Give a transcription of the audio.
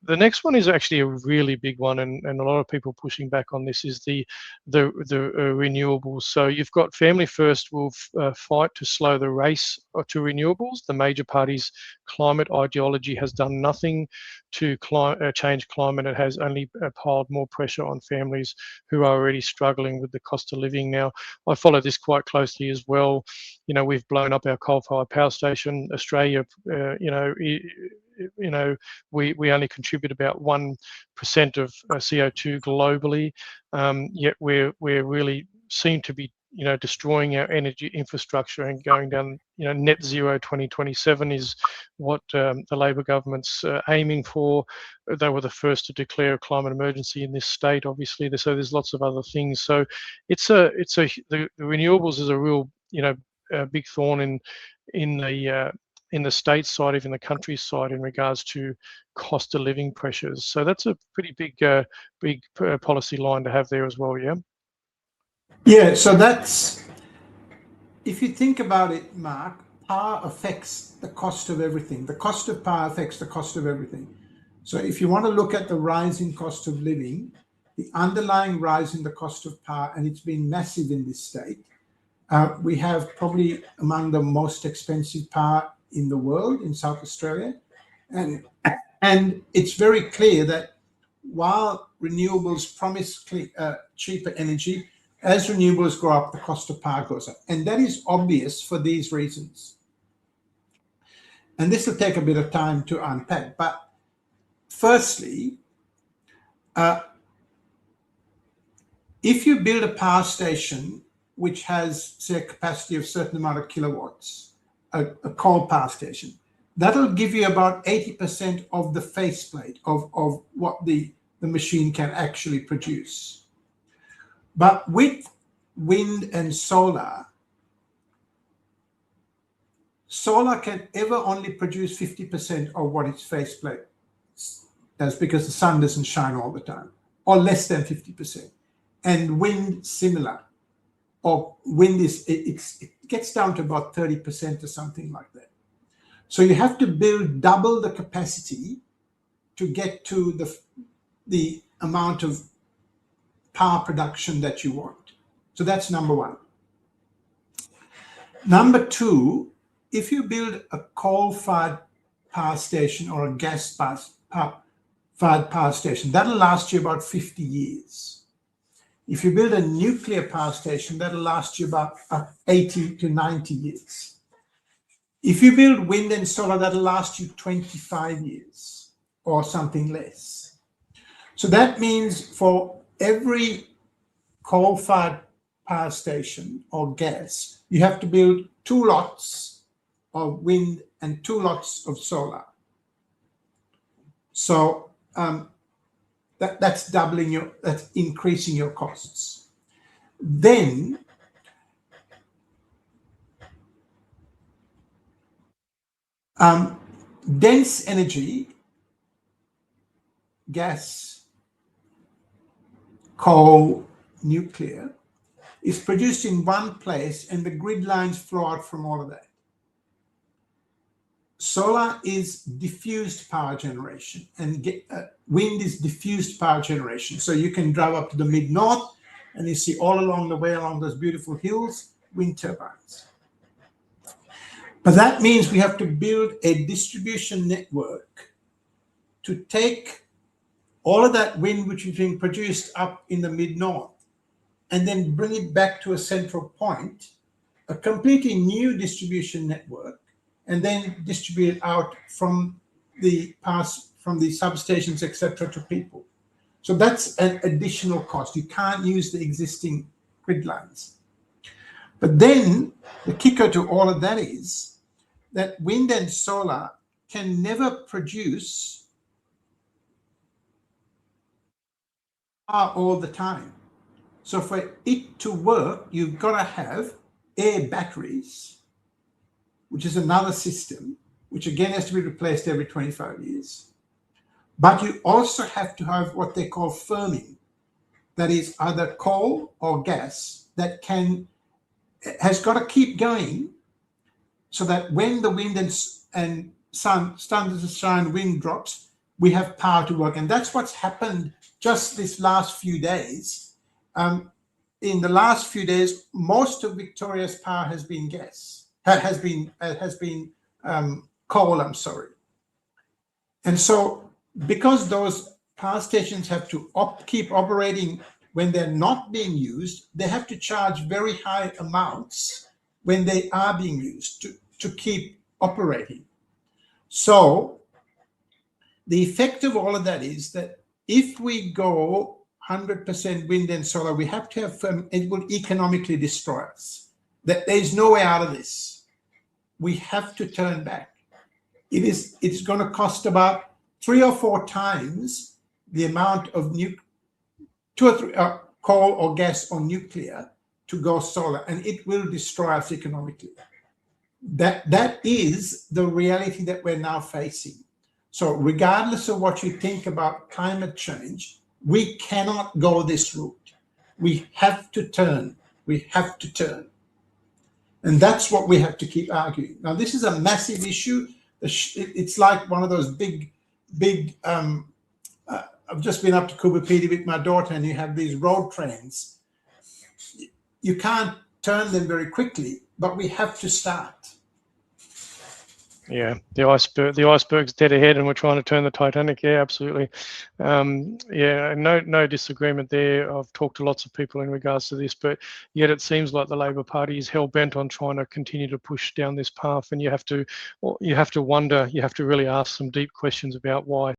the next one is actually a really big one, and a lot of people pushing back on this is the renewables. So you've got Family First will fight to slow the race to renewables. The major parties' climate ideology has done nothing to change climate. It has only piled more pressure on families who are already struggling with the cost of living. Now, I follow this quite closely as well. You know, we've blown up our coal-fired power station. Australia, we only contribute about 1% of CO2 globally, yet we're really seem to be destroying our energy infrastructure and going down. Net zero 2027 is what the Labor government's aiming for. They were the first to declare a climate emergency in this state, obviously. So there's lots of other things. So the renewables is a real a big thorn in the state side, even the countryside, in regards to cost of living pressures. So that's a pretty big policy line to have there as well. Yeah. Yeah. So that's, if you think about it, Mark, power affects the cost of everything. The cost of power affects the cost of everything. So if you want to look at the rising cost of living, the underlying rise in the cost of power, and it's been massive in this state. We have probably among the most expensive power in the world in South Australia. And it's very clear that while renewables promise cheaper energy, as renewables go up, the cost of power goes up. And that is obvious for these reasons. And this will take a bit of time to unpack. But firstly, if you build a power station which has, say, a capacity of a certain amount of kilowatts, a coal power station, that'll give you about 80% of the faceplate of what the machine can actually produce. But with wind and solar can ever only produce 50% of what its faceplate does, because the sun doesn't shine all the time, or less than 50%. And wind, similar. Or wind it gets down to about 30% or something like that. So you have to build double the capacity to get to the amount of power production that you want. So that's number one. Number two, if you build a coal-fired power station or a gas-fired power station, that'll last you about 50 years. If you build a nuclear power station, that'll last you about 80 to 90 years. If you build wind and solar, that'll last you 25 years or something less. So that means for every coal-fired power station or gas, you have to build 2 lots of wind and 2 lots of solar. So that's increasing your costs. Then dense energy, gas, coal, nuclear, is produced in one place, and the grid lines flow out from all of that. Solar is diffused power generation, and wind is diffused power generation. So you can drive up to the mid-north and you see all along the way, along those beautiful hills, wind turbines. But that means we have to build a distribution network to take all of that wind which is being produced up in the mid-north and then bring it back to a central point, a completely new distribution network, and then distribute it out from the substations, etc., to people. So that's an additional cost. You can't use the existing grid lines. But then the kicker to all of that is that wind and solar can never produce power all the time. So for it to work, you've got to have batteries, which is another system, which again has to be replaced every 25 years. But you also have to have what they call firming. That is either coal or gas that has got to keep going, so that when the wind and sun doesn't shine, wind drops, we have power to work. And that's what's happened just this last few days. In the last few days, most of Victoria's power has been gas, has been coal, I'm sorry. And so because those power stations have to keep operating when they're not being used, they have to charge very high amounts when they are being used to keep operating. So the effect of all of that is that if we go 100% wind and solar, we have to have it will economically destroy us. That there's no way out of this. We have to turn back. It's going to cost about 3 or 4 times the amount of 2 or 3 coal or gas or nuclear to go solar, and it will destroy us economically. That is the reality that we're now facing. So regardless of what you think about climate change, we cannot go this route. We have to turn. We have to turn. And that's what we have to keep arguing. Now, this is a massive issue. It's like one of those big, I've just been up to Kubapiti with my daughter, and you have these road trains. You can't turn them very quickly, but we have to start. Yeah, the iceberg's dead ahead, and we're trying to turn the Titanic. Yeah, absolutely. Yeah, no disagreement there. I've talked to lots of people in regards to this, but yet it seems like the Labor Party is hell bent on trying to continue to push down this path. And you have to wonder, you have to really ask some deep questions about why.